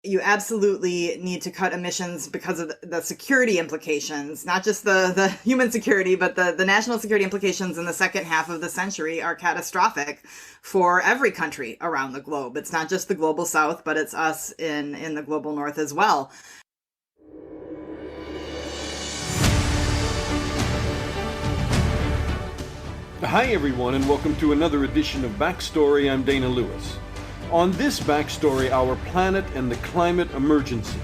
You absolutely need to cut emissions because of the security implications, not just the human security, but the national security implications in the second half of the century are catastrophic for every country around the globe. It's not just the global south, but it's us in the global north as well. Hi everyone, and welcome to another edition of Backstory. I'm Dana Lewis. On this Backstory, our planet and the climate emergency,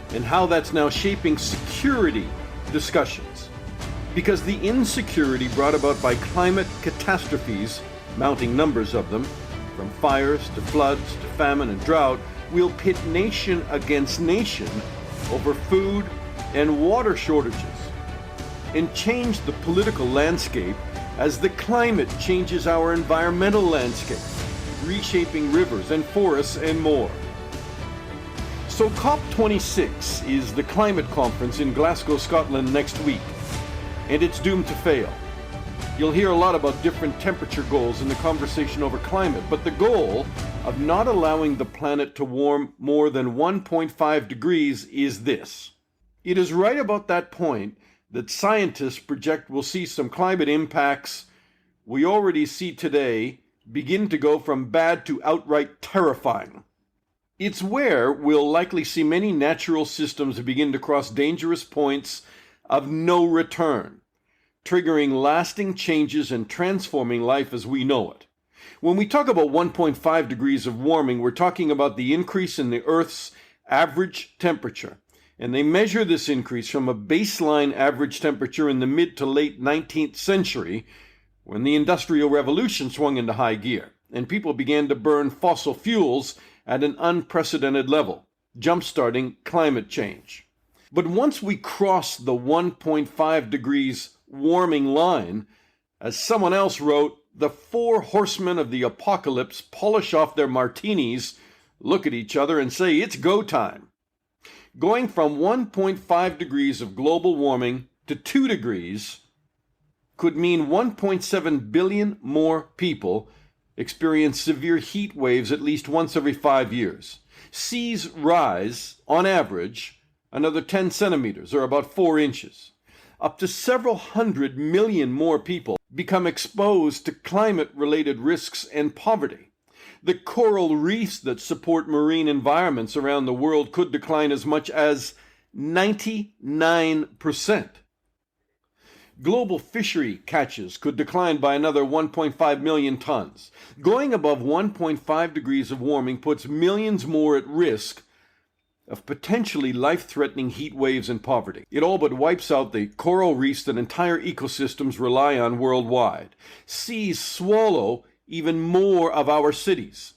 and how that's now shaping security discussions. Because the insecurity brought about by climate catastrophes, mounting numbers of them, from fires to floods to famine and drought, will pit nation against nation over food and water shortages, and change the political landscape as the climate changes our environmental landscape, reshaping rivers and forests and more. So COP26 is the climate conference in Glasgow, Scotland next week, and it's doomed to fail. You'll hear a lot about different temperature goals in the conversation over climate, but the goal of not allowing the planet to warm more than 1.5 degrees is this. It is right about that point that scientists project we'll see some climate impacts we already see today begin to go from bad to outright terrifying. It's where we'll likely see many natural systems begin to cross dangerous points of no return, triggering lasting changes and transforming life as we know it. When we talk about 1.5 degrees of warming, we're talking about the increase in the Earth's average temperature. And they measure this increase from a baseline average temperature in the mid to late 19th century, when the Industrial Revolution swung into high gear, and people began to burn fossil fuels at an unprecedented level, jump-starting climate change. But once we cross the 1.5 degrees warming line, as someone else wrote, the four horsemen of the apocalypse polish off their martinis, look at each other and say, it's go time. Going from 1.5 degrees of global warming to 2 degrees could mean 1.7 billion more people experience severe heat waves at least once every 5 years. Seas rise, on average, another 10 centimeters, or about 4 inches. Up to several 100 million more people become exposed to climate-related risks and poverty. The coral reefs that support marine environments around the world could decline as much as 99%. Global fishery catches could decline by another 1.5 million tons. Going above 1.5 degrees of warming puts millions more at risk of potentially life-threatening heat waves and poverty. It all but wipes out the coral reefs that entire ecosystems rely on worldwide. Seas swallow even more of our cities.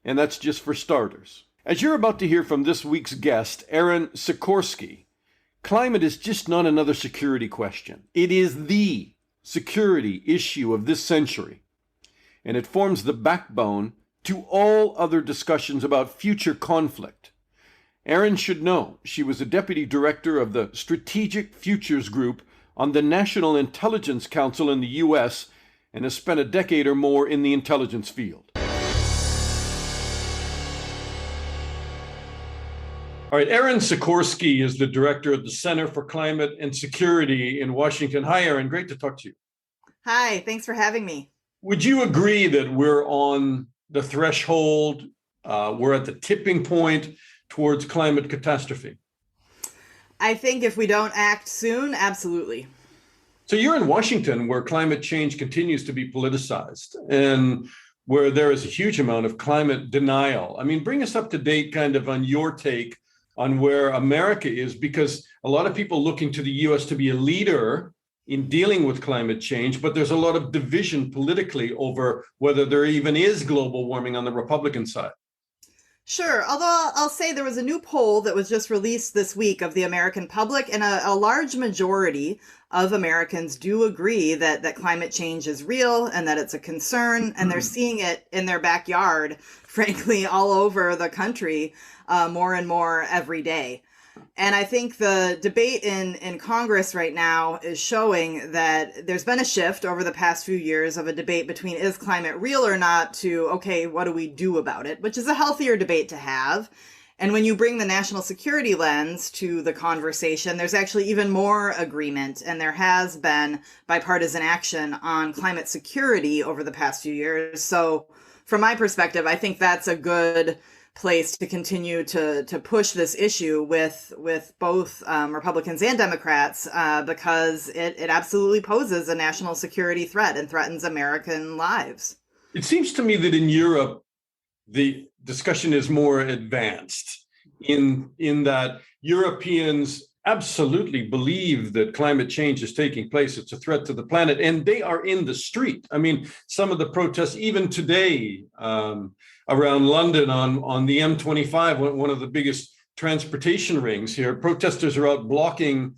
And that's just for starters. As you're about to hear from this week's guest, Erin Sikorsky, climate is just not another security question. It is the security issue of this century, and it forms the backbone to all other discussions about future conflict. Erin should know she was a deputy director of the Strategic Futures Group on the National Intelligence Council in the U.S. and has spent a decade or more in the intelligence field. All right, Erin Sikorsky is the director of the Center for Climate and Security in Washington. Hi, Erin. Great to talk to you. Hi, thanks for having me. Would you agree that we're on the threshold, we're at the tipping point towards climate catastrophe? I think if we don't act soon, absolutely. So you're in Washington, where climate change continues to be politicized and where there is a huge amount of climate denial. I mean, bring us up to date kind of on your take on where America is, because a lot of people looking to the U.S. to be a leader in dealing with climate change, but there's a lot of division politically over whether there even is global warming on the Republican side. Sure, although I'll say there was a new poll that was just released this week of the American public, and a large majority of Americans do agree that climate change is real and that it's a concern, and they're seeing it in their backyard, frankly, all over the country more and more every day. And I think the debate in Congress right now is showing that there's been a shift over the past few years of a debate between is climate real or not to, okay, what do we do about it, which is a healthier debate to have. And when you bring the national security lens to the conversation, there's actually even more agreement. And there has been bipartisan action on climate security over the past few years. So from my perspective, I think that's a good place to continue to push this issue with both Republicans and Democrats, because it absolutely poses a national security threat and threatens American lives. It seems to me that in Europe, the discussion is more advanced in that Europeans absolutely believe that climate change is taking place. It's a threat to the planet, and they are in the street. I mean, some of the protests, even today, around London on the M25, one of the biggest transportation rings here, protesters are out blocking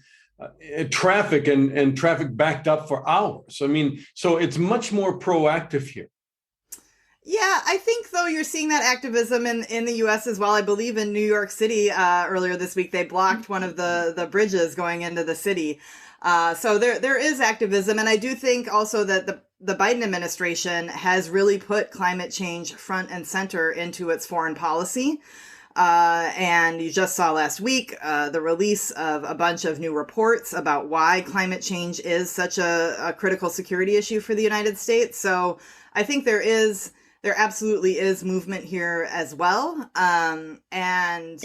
traffic and traffic backed up for hours. I mean, so it's much more proactive here. Yeah, I think, though, you're seeing that activism in the U.S. as well. I believe in New York City earlier this week, they blocked one of the bridges going into the city. So there is activism. And I do think also that the Biden administration has really put climate change front and center into its foreign policy. And you just saw last week the release of a bunch of new reports about why climate change is such a critical security issue for the United States. So I think there absolutely is movement here as well. And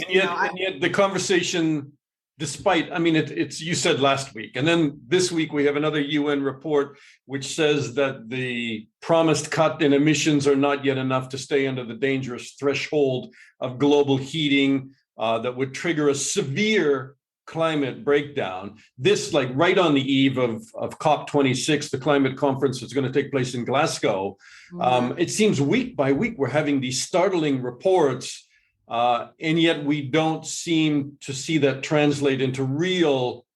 yet the conversation, despite, I mean, it's you said last week, and then this week we have another UN report which says that the promised cut in emissions are not yet enough to stay under the dangerous threshold of global heating that would trigger a severe climate breakdown. This, like right on the eve of COP26, the climate conference that's going to take place in Glasgow. It seems week by week we're having these startling reports, and yet we don't seem to see that translate into real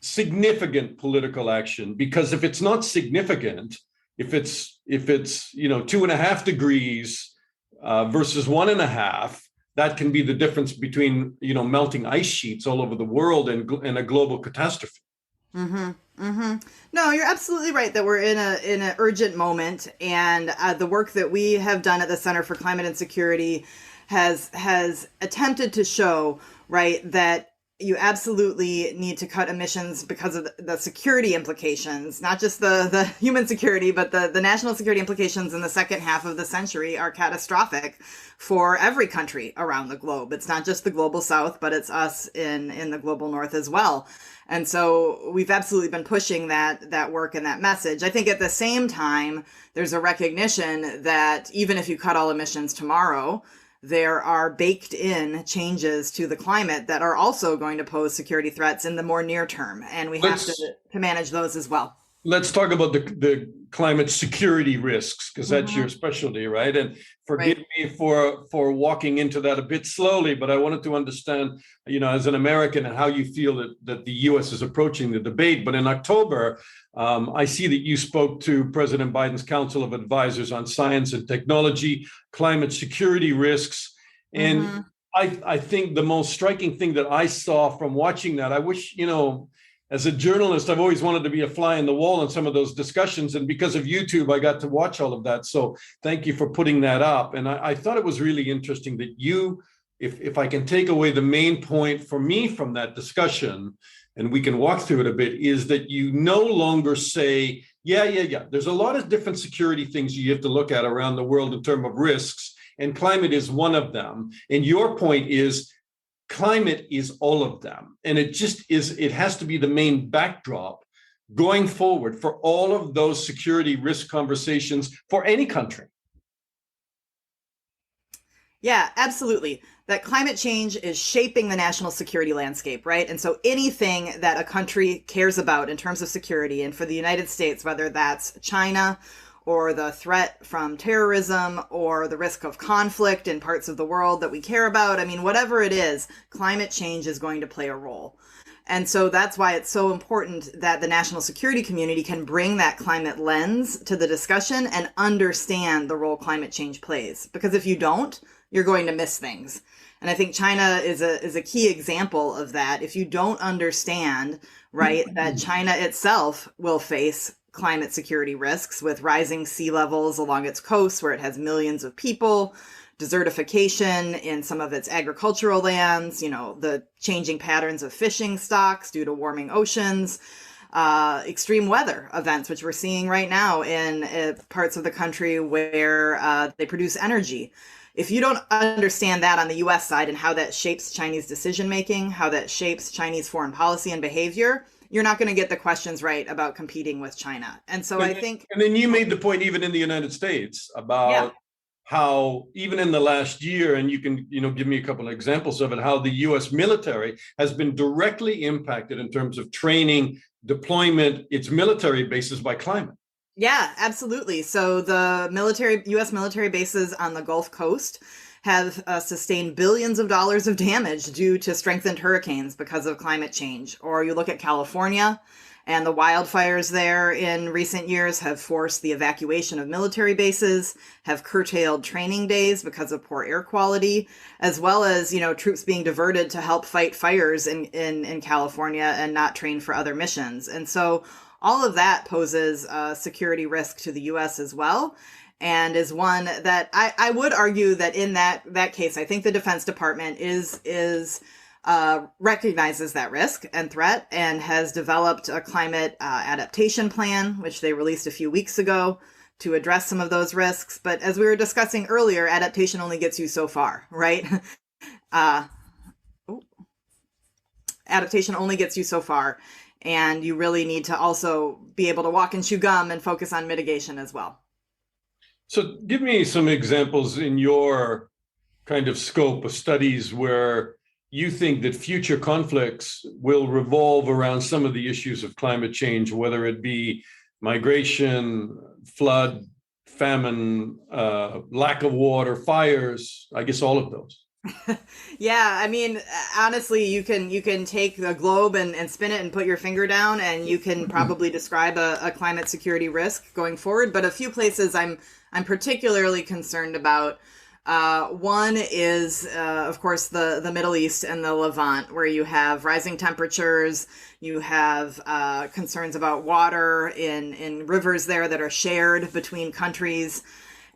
significant political action. Because if it's not significant, if it's 2.5 degrees versus 1.5, that can be the difference between melting ice sheets all over the world and a global catastrophe. No, you're absolutely right that we're in an urgent moment, and the work that we have done at the Center for Climate and Security has attempted to show, right, that you absolutely need to cut emissions because of the security implications, not just the human security, but the national security implications in the second half of the century are catastrophic for every country around the globe. It's not just the global south, but it's us in the global north as well. And so we've absolutely been pushing that work and that message. I think at the same time, there's a recognition that even if you cut all emissions tomorrow, there are baked in changes to the climate that are also going to pose security threats in the more near term. And we have to manage those as well. Let's talk about the climate security risks, because that's your specialty, right? And forgive me for walking into that a bit slowly, but I wanted to understand, as an American, and how you feel that the U.S. is approaching the debate. But in October, I see that you spoke to President Biden's Council of Advisors on Science and Technology, climate security risks. And I think the most striking thing that I saw from watching that, I wish, as a journalist, I've always wanted to be a fly in the wall in some of those discussions. And because of YouTube, I got to watch all of that. So thank you for putting that up. And I thought it was really interesting that you, if I can take away the main point for me from that discussion, and we can walk through it a bit, is that you no longer say, yeah. There's a lot of different security things you have to look at around the world in terms of risks, and climate is one of them. And your point is, climate is all of them. And it has to be the main backdrop going forward for all of those security risk conversations for any country. Yeah, absolutely. That climate change is shaping the national security landscape, right? And so anything that a country cares about in terms of security, and for the United States, whether that's China or the threat from terrorism or the risk of conflict in parts of the world that we care about, I mean, whatever it is, climate change is going to play a role. And so that's why it's so important that the national security community can bring that climate lens to the discussion and understand the role climate change plays. Because if you don't, you're going to miss things. And I think China is a key example of that. If you don't understand, right, that China itself will face climate security risks with rising sea levels along its coast where it has millions of people, desertification in some of its agricultural lands, the changing patterns of fishing stocks due to warming oceans, extreme weather events, which we're seeing right now in parts of the country where they produce energy. If you don't understand that on the US side and how that shapes Chinese decision making, how that shapes Chinese foreign policy and behavior, you're not going to get the questions right about competing with China. And so I think... And then you made the point even in the United States about how even in the last year, and you can give me a couple of examples of it, how the US military has been directly impacted in terms of training, deployment, its military bases by climate. Yeah, absolutely. So the U.S. military bases on the Gulf Coast have sustained billions of dollars of damage due to strengthened hurricanes because of climate change. Or you look at California, and the wildfires there in recent years have forced the evacuation of military bases, have curtailed training days because of poor air quality, as well as, troops being diverted to help fight fires in California and not train for other missions. And so all of that poses a security risk to the U.S. as well, and is one that I would argue that in that case, I think the Defense Department recognizes that risk and threat and has developed a climate adaptation plan, which they released a few weeks ago to address some of those risks. But as we were discussing earlier, adaptation only gets you so far, right? Adaptation only gets you so far. And you really need to also be able to walk and chew gum and focus on mitigation as well. So give me some examples in your kind of scope of studies where you think that future conflicts will revolve around some of the issues of climate change, whether it be migration, flood, famine, lack of water, fires, I guess all of those. Yeah, I mean, honestly, you can take the globe and spin it and put your finger down, and you can probably describe a climate security risk going forward. But a few places I'm particularly concerned about. One is, of course, the Middle East and the Levant, where you have rising temperatures, you have concerns about water in rivers there that are shared between countries.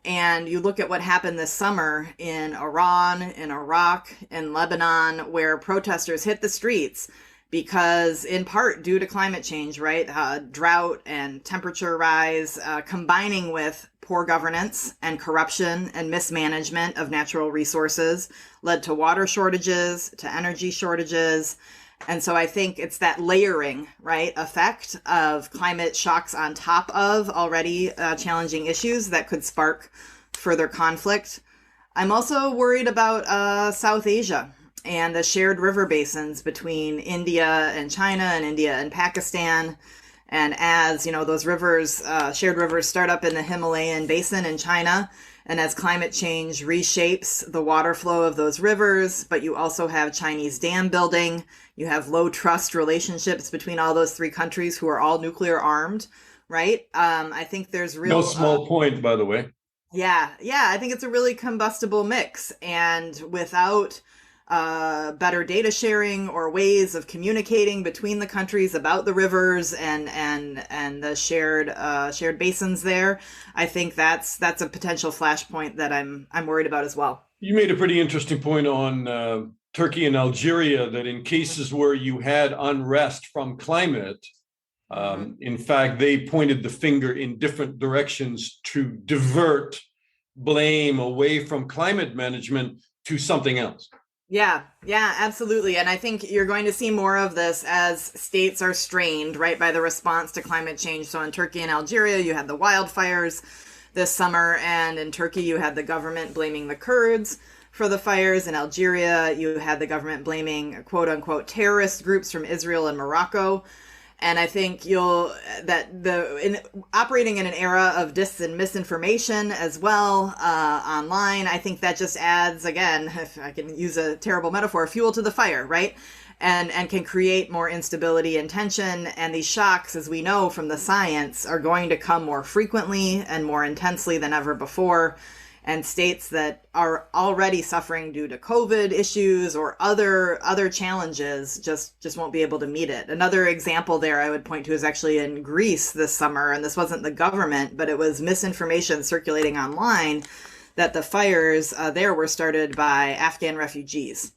And you look at what happened this summer in Iran, in Iraq, in Lebanon, where protesters hit the streets because, in part, due to climate change, right? Drought and temperature rise, combining with poor governance and corruption and mismanagement of natural resources, led to water shortages, to energy shortages. And so I think it's that layering, right, effect of climate shocks on top of already challenging issues that could spark further conflict. I'm also worried about South Asia and the shared river basins between India and China and India and Pakistan. And as, those rivers, shared rivers start up in the Himalayan basin in China, and as climate change reshapes the water flow of those rivers, but you also have Chinese dam building, you have low trust relationships between all those three countries who are all nuclear armed, right? I think there's real... No small point, by the way. Yeah, I think it's a really combustible mix. And without better data sharing or ways of communicating between the countries about the rivers and the shared basins there, I think that's a potential flashpoint that I'm worried about as well. You made a pretty interesting point on Turkey and Algeria, that in cases where you had unrest from climate, in fact, they pointed the finger in different directions to divert blame away from climate management to something else. Yeah, absolutely. And I think you're going to see more of this as states are strained, right, by the response to climate change. So in Turkey and Algeria, you had the wildfires this summer, and in Turkey, you had the government blaming the Kurds for the fires. In Algeria, you had the government blaming quote unquote terrorist groups from Israel and Morocco. And I think operating in an era of dis and misinformation as well online, I think that just adds, again, if I can use a terrible metaphor, fuel to the fire, right? And can create more instability and tension. And these shocks, as we know from the science, are going to come more frequently and more intensely than ever before. And states that are already suffering due to COVID issues or other challenges just won't be able to meet it. Another example there I would point to is actually in Greece this summer, and this wasn't the government, but it was misinformation circulating online that the fires there were started by Afghan refugees.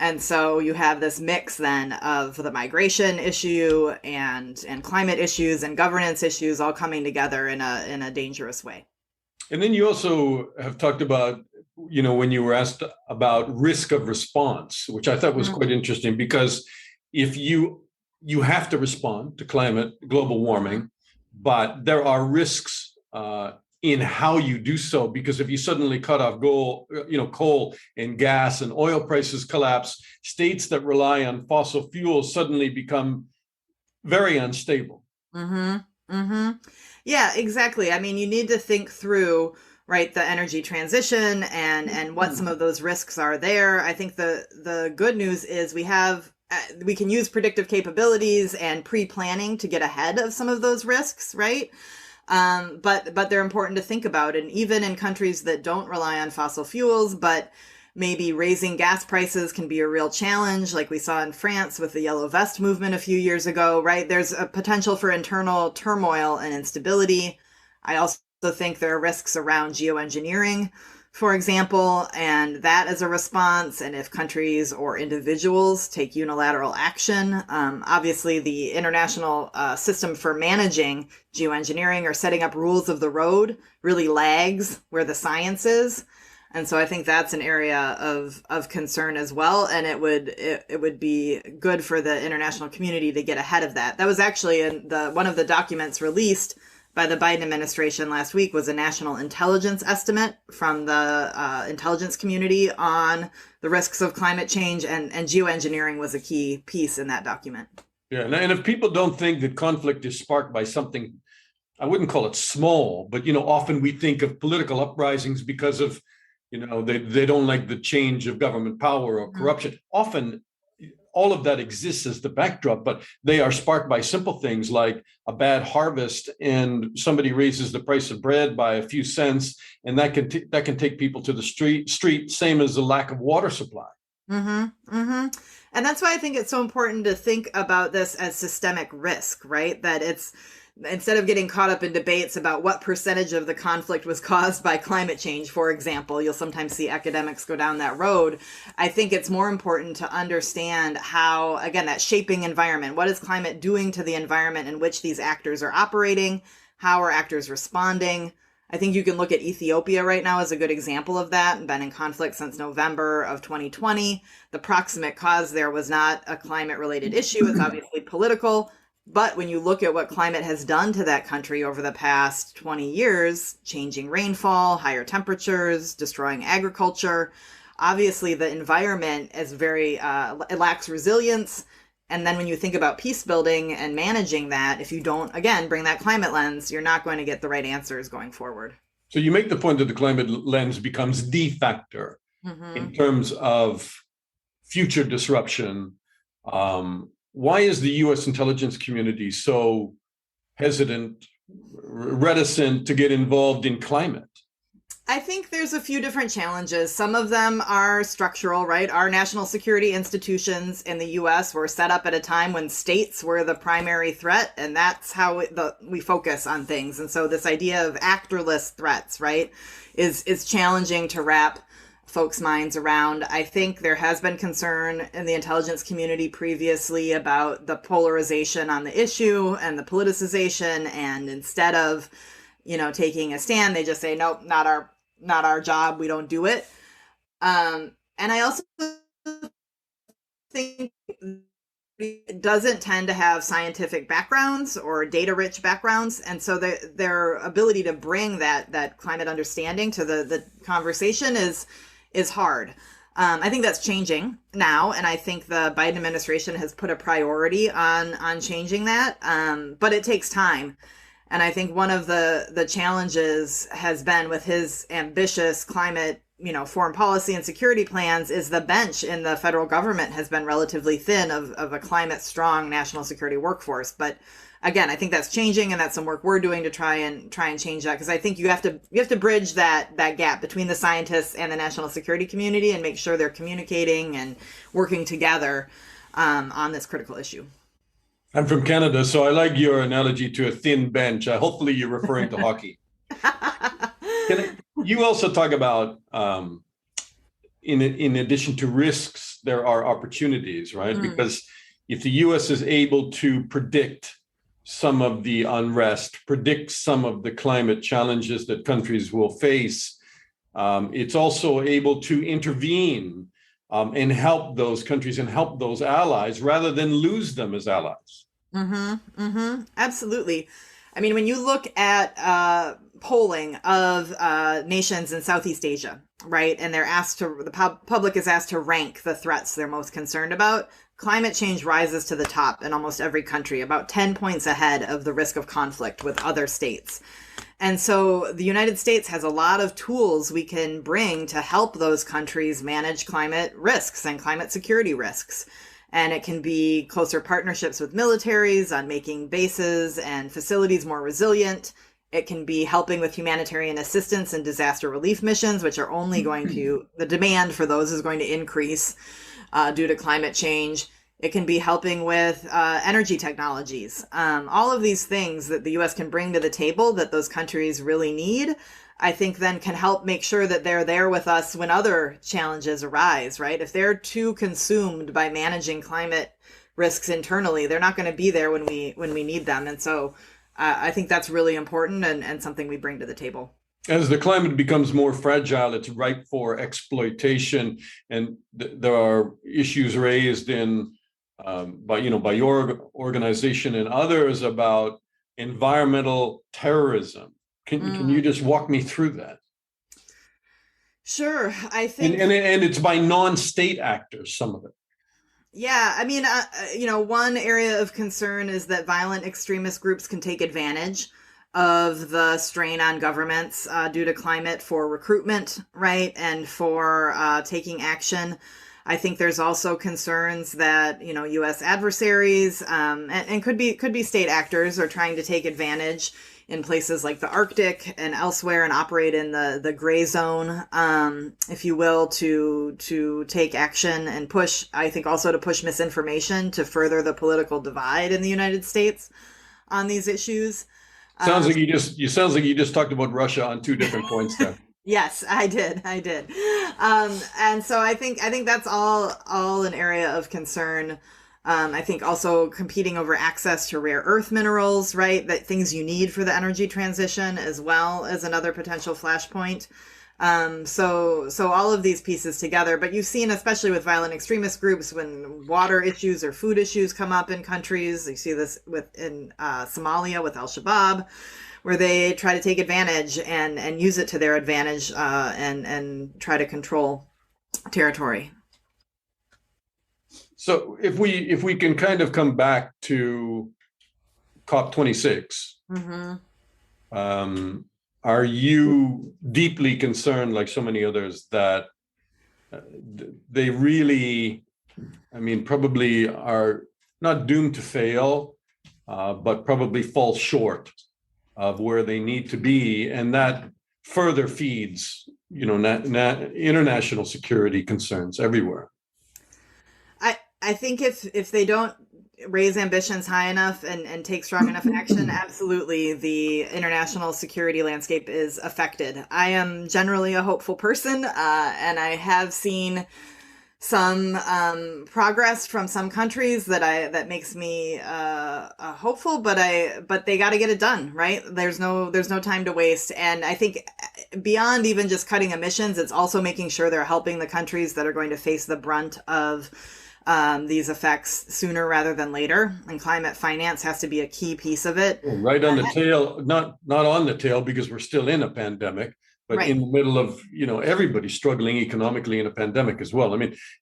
And so you have this mix then of the migration issue and climate issues and governance issues all coming together in a dangerous way. And then you also have talked about, when you were asked about risk of response, which I thought was quite interesting, because if you have to respond to global warming, but there are risks in how you do so, because if you suddenly cut off coal and gas and oil prices collapse, states that rely on fossil fuels suddenly become very unstable. Yeah, exactly. I mean, you need to think through, right, the energy transition and what some of those risks are there. I think the good news is we can use predictive capabilities and pre-planning to get ahead of some of those risks, right? But they're important to think about. And even in countries that don't rely on fossil fuels, but maybe raising gas prices can be a real challenge, like we saw in France with the Yellow Vest movement a few years ago, right? There's a potential for internal turmoil and instability. I also think there are risks around geoengineering, for example, and that is a response. And if countries or individuals take unilateral action, obviously the international system for managing geoengineering or setting up rules of the road really lags where the science is. And so I think that's an area of concern as well. And it would be good for the international community to get ahead of that. That was actually in one of the documents released by the Biden administration last week was a national intelligence estimate from the intelligence community on the risks of climate change, and geoengineering was a key piece in that document. Yeah, and if people don't think that conflict is sparked by something, I wouldn't call it small, but often we think of political uprisings because of they don't like the change of government power or corruption. Often all of that exists as the backdrop, but they are sparked by simple things like a bad harvest and somebody raises the price of bread by a few cents, and that can take people to the street, same as the lack of water supply. And that's why I think it's so important to think about this as systemic risk, right? That it's, instead of getting caught up in debates about what percentage of the conflict was caused by climate change, for example, you'll sometimes see academics go down that road. I think it's more important to understand how, again, that shaping environment, what is climate doing to the environment in which these actors are operating? How are actors responding? I think you can look at Ethiopia right now as a good example of that, been in conflict since November of 2020. The proximate cause there was not a climate-related issue. It's obviously political. But when you look at what climate has done to that country over the past 20 years, changing rainfall, higher temperatures, destroying agriculture, obviously the environment is it lacks resilience. And then when you think about peace building and managing that, if you don't, again, bring that climate lens, you're not going to get the right answers going forward. So you make the point that the climate lens becomes the factor in terms of future disruption. Why is the U.S. intelligence community so hesitant, reticent to get involved in climate? I think there's a few different challenges. Some of them are structural, right? Our national security institutions in the U.S. were set up at a time when states were the primary threat, and that's how we focus on things. And so this idea of actorless threats, right, is challenging to wrap folks' minds around. I think there has been concern in the intelligence community previously about the polarization on the issue and the politicization, and instead of, taking a stand, they just say, nope, not our job, we don't do it. And I also think it doesn't tend to have scientific backgrounds or data-rich backgrounds, and so their ability to bring that climate understanding to the conversation is hard. I think that's changing now, and I think the Biden administration has put a priority on changing that, but it takes time. And I think one of the challenges has been with his ambitious climate, foreign policy and security plans is the bench in the federal government has been relatively thin of a climate strong national security workforce. But again, I think that's changing, and that's some work we're doing to try and change that, because I think you have to bridge that gap between the scientists and the national security community and make sure they're communicating and working together on this critical issue. I'm from Canada, so I like your analogy to a thin bench. Hopefully you're referring to hockey. You also talk about, in addition to risks, there are opportunities, right? Because if the U.S. is able to predict some of the unrest, predict some of the climate challenges that countries will face, it's also able to intervene and help those countries and help those allies rather than lose them as allies. Absolutely. I mean, when you look at polling of nations in Southeast Asia, right, and the public is asked to rank the threats they're most concerned about, climate change rises to the top in almost every country, about 10 points ahead of the risk of conflict with other states. And so the United States has a lot of tools we can bring to help those countries manage climate risks and climate security risks. And it can be closer partnerships with militaries on making bases and facilities more resilient. It can be helping with humanitarian assistance and disaster relief missions, which are only the demand for those is going to increase due to climate change. It can be helping with energy technologies. All of these things that the U.S. can bring to the table that those countries really need, I think then can help make sure that they're there with us when other challenges arise, right? If they're too consumed by managing climate risks internally, they're not going to be there when we need them. And so I think that's really important and something we bring to the table. As the climate becomes more fragile, it's ripe for exploitation, and there are issues raised by your organization and others about environmental terrorism. Can you just walk me through that? Sure, I think, and it's by non-state actors, some of it. Yeah, I mean, one area of concern is that violent extremist groups can take advantage of the strain on governments due to climate for recruitment, right, and for taking action. I think there's also concerns that U.S. adversaries and could be state actors are trying to take advantage in places like the Arctic and elsewhere and operate in the gray zone, if you will, to take action and push. I think also to push misinformation to further the political divide in the United States on these issues. Sounds like you just talked about Russia on two different points there. Yes, I did. And so I think that's all an area of concern. I think also competing over access to rare earth minerals, right? That things you need for the energy transition as well as another potential flashpoint. So all of these pieces together, but you've seen, especially with violent extremist groups, when water issues or food issues come up in countries, you see this in Somalia with Al-Shabaab, where they try to take advantage and use it to their advantage and try to control territory. So if we can kind of come back to COP26, are you deeply concerned, like so many others, that they really, probably are not doomed to fail, but probably fall short of where they need to be, and that further feeds, international security concerns everywhere? I think if they don't raise ambitions high enough and take strong enough action, absolutely the international security landscape is affected. I am generally a hopeful person, and I have seen some progress from some countries that makes me hopeful, but they got to get it done, right? There's no time to waste. And I think beyond even just cutting emissions, it's also making sure they're helping the countries that are going to face the brunt of these effects sooner rather than later, and climate finance has to be a key piece of it. Right on the tail, not on the tail because we're still in a pandemic, but right in the middle of, everybody struggling economically in a pandemic as well.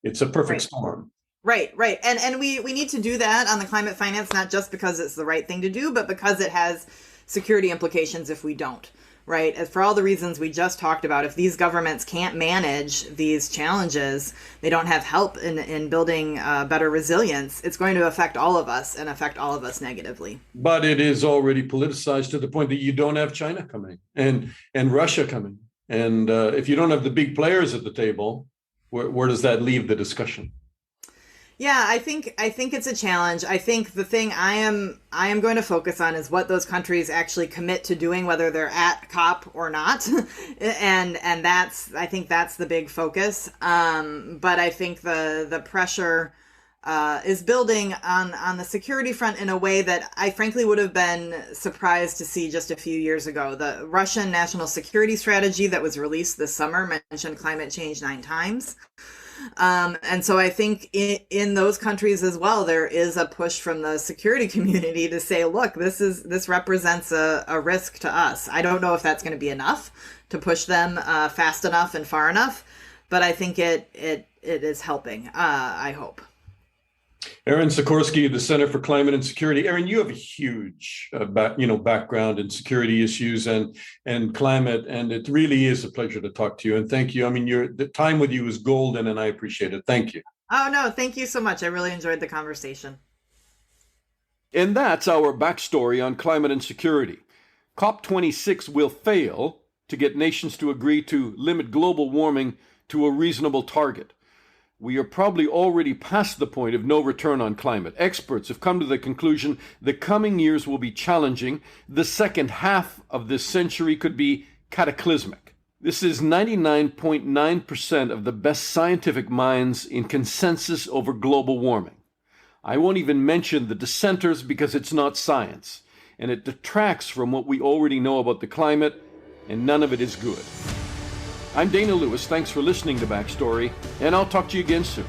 It's a perfect storm. Right. And we need to do that on the climate finance, not just because it's the right thing to do, but because it has security implications if we don't. Right. For all the reasons we just talked about, if these governments can't manage these challenges, they don't have help in building better resilience, it's going to affect all of us and affect all of us negatively. But it is already politicized to the point that you don't have China coming and Russia coming. And if you don't have the big players at the table, where does that leave the discussion? Yeah, I think it's a challenge. I think the thing I am going to focus on is what those countries actually commit to doing, whether they're at COP or not, and that's I think that's the big focus. But I think the pressure is building on the security front in a way that I frankly would have been surprised to see just a few years ago. The Russian national security strategy that was released this summer mentioned climate change 9 times. And so I think in those countries as well, there is a push from the security community to say, look, this represents a risk to us. I don't know if that's going to be enough to push them fast enough and far enough, but I think it is helping. I hope. Erin Sikorsky, the Center for Climate and Security. Erin, you have a huge background in security issues and climate, and it really is a pleasure to talk to you. And thank you. I mean, the time with you is golden, and I appreciate it. Thank you. Oh, no, thank you so much. I really enjoyed the conversation. And that's our backstory on climate and security. COP26 will fail to get nations to agree to limit global warming to a reasonable target. We are probably already past the point of no return on climate. Experts have come to the conclusion the coming years will be challenging. The second half of this century could be cataclysmic. This is 99.9% of the best scientific minds in consensus over global warming. I won't even mention the dissenters because it's not science, and it detracts from what we already know about the climate, and none of it is good. I'm Dana Lewis. Thanks for listening to Backstory, and I'll talk to you again soon.